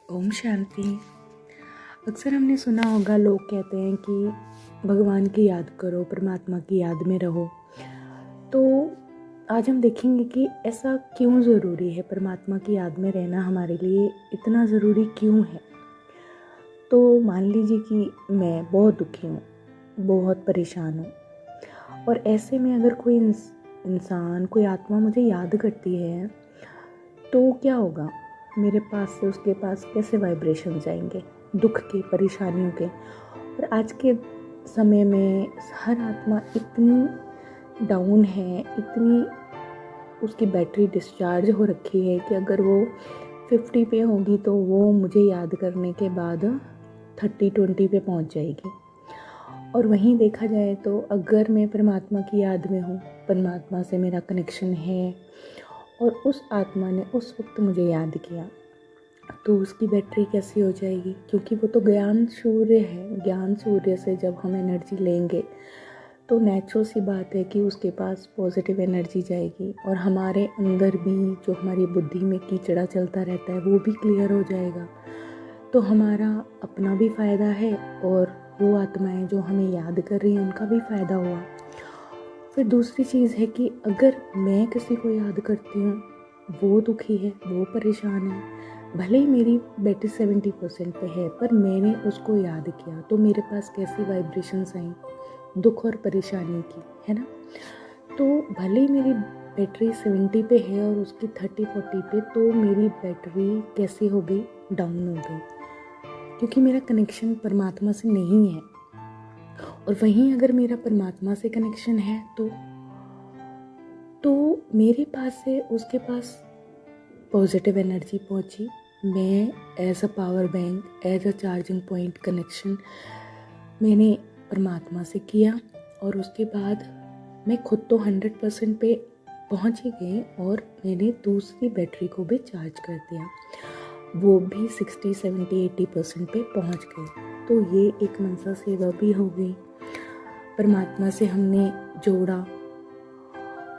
ओम शांति। अक्सर हमने सुना होगा, लोग कहते हैं कि भगवान की याद करो, परमात्मा की याद में रहो। तो आज हम देखेंगे कि ऐसा क्यों ज़रूरी है, परमात्मा की याद में रहना हमारे लिए इतना ज़रूरी क्यों है। तो मान लीजिए कि मैं बहुत दुखी हूँ, बहुत परेशान हूँ, और ऐसे में अगर कोई इंसान, कोई आत्मा मुझे याद करती है तो क्या होगा, मेरे पास से उसके पास कैसे वाइब्रेशन जाएंगे, दुख के, परेशानियों के। और आज के समय में हर आत्मा इतनी डाउन है, इतनी उसकी बैटरी डिस्चार्ज हो रखी है कि अगर वो 50 पे होगी तो वो मुझे याद करने के बाद 30-20 पे पहुंच जाएगी। और वहीं देखा जाए तो अगर मैं परमात्मा की याद में हूँ, परमात्मा से मेरा कनेक्शन है और उस आत्मा ने उस वक्त मुझे याद किया, तो उसकी बैटरी कैसी हो जाएगी, क्योंकि वो तो ज्ञान सूर्य है। ज्ञान सूर्य से जब हम एनर्जी लेंगे तो नेचुरल सी बात है कि उसके पास पॉजिटिव एनर्जी जाएगी और हमारे अंदर भी जो हमारी बुद्धि में कीचड़ा चलता रहता है वो भी क्लियर हो जाएगा। तो हमारा अपना भी फ़ायदा है और वो आत्माएं जो हमें याद कर रही हैं उनका भी फ़ायदा हुआ। फिर दूसरी चीज़ है कि अगर मैं किसी को याद करती हूँ, वो दुखी है, वो परेशान है, भले ही मेरी बैटरी 70% पे है, पर मैंने उसको याद किया तो मेरे पास कैसी वाइब्रेशंस आई, दुख और परेशानी की, है ना। तो भले ही मेरी बैटरी 70 पे है और उसकी 30-40 पे, तो मेरी बैटरी कैसी हो गई, डाउन हो गई, क्योंकि मेरा कनेक्शन परमात्मा से नहीं है। और वहीं अगर मेरा परमात्मा से कनेक्शन है तो मेरे पास से उसके पास पॉजिटिव एनर्जी पहुंची। मैं as a power bank, as a charging point connection मैंने परमात्मा से किया और उसके बाद मैं खुद तो 100% पे पहुंच ही गई और मैंने दूसरी बैटरी को भी चार्ज कर दिया, वो भी 60, 70, 80% पे पहुंच गई। तो ये एक मनसा सेवा भी हो गई, परमात्मा से हमने जोड़ा।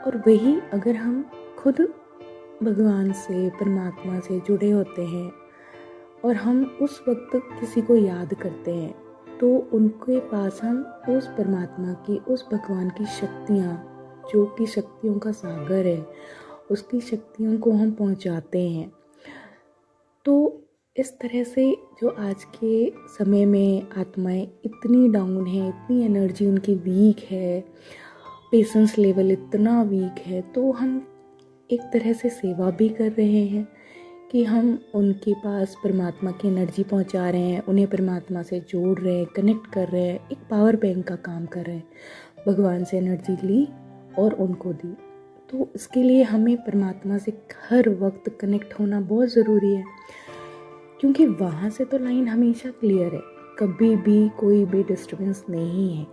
और वही अगर हम खुद भगवान से, परमात्मा से जुड़े होते हैं और हम उस वक्त किसी को याद करते हैं, तो उनके पास हम उस परमात्मा की, उस भगवान की शक्तियाँ, जो कि शक्तियों का सागर है, उसकी शक्तियों को हम पहुँचाते हैं। तो इस तरह से जो आज के समय में आत्माएं इतनी डाउन है, इतनी एनर्जी उनकी वीक है, पेशेंस लेवल इतना वीक है, तो हम एक तरह से सेवा भी कर रहे हैं कि हम उनके पास परमात्मा की एनर्जी पहुंचा रहे हैं, उन्हें परमात्मा से जोड़ रहे हैं, कनेक्ट कर रहे हैं, एक पावर बैंक का काम कर रहे हैं। भगवान से एनर्जी ली और उनको दी। तो इसके लिए हमें परमात्मा से हर वक्त कनेक्ट होना बहुत ज़रूरी है, क्योंकि वहाँ से तो लाइन हमेशा क्लियर है, कभी भी कोई भी डिस्टर्बेंस नहीं है।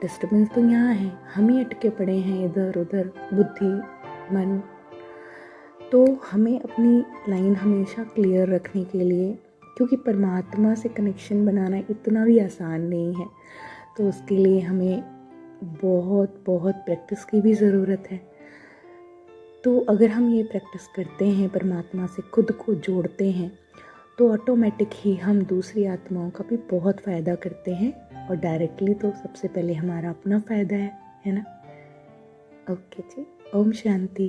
डिस्टर्बेंस तो यहाँ है, हम ही अटके पड़े हैं इधर उधर, बुद्धि, मन। तो हमें अपनी लाइन हमेशा क्लियर रखने के लिए, क्योंकि परमात्मा से कनेक्शन बनाना इतना भी आसान नहीं है, तो उसके लिए हमें बहुत बहुत प्रैक्टिस की भी ज़रूरत है। तो अगर हम ये प्रैक्टिस करते हैं, परमात्मा से खुद को जोड़ते हैं, तो ऑटोमेटिक ही हम दूसरी आत्माओं का भी बहुत फ़ायदा करते हैं, और डायरेक्टली तो सबसे पहले हमारा अपना फ़ायदा है ना। ओके जी, ओम शांति।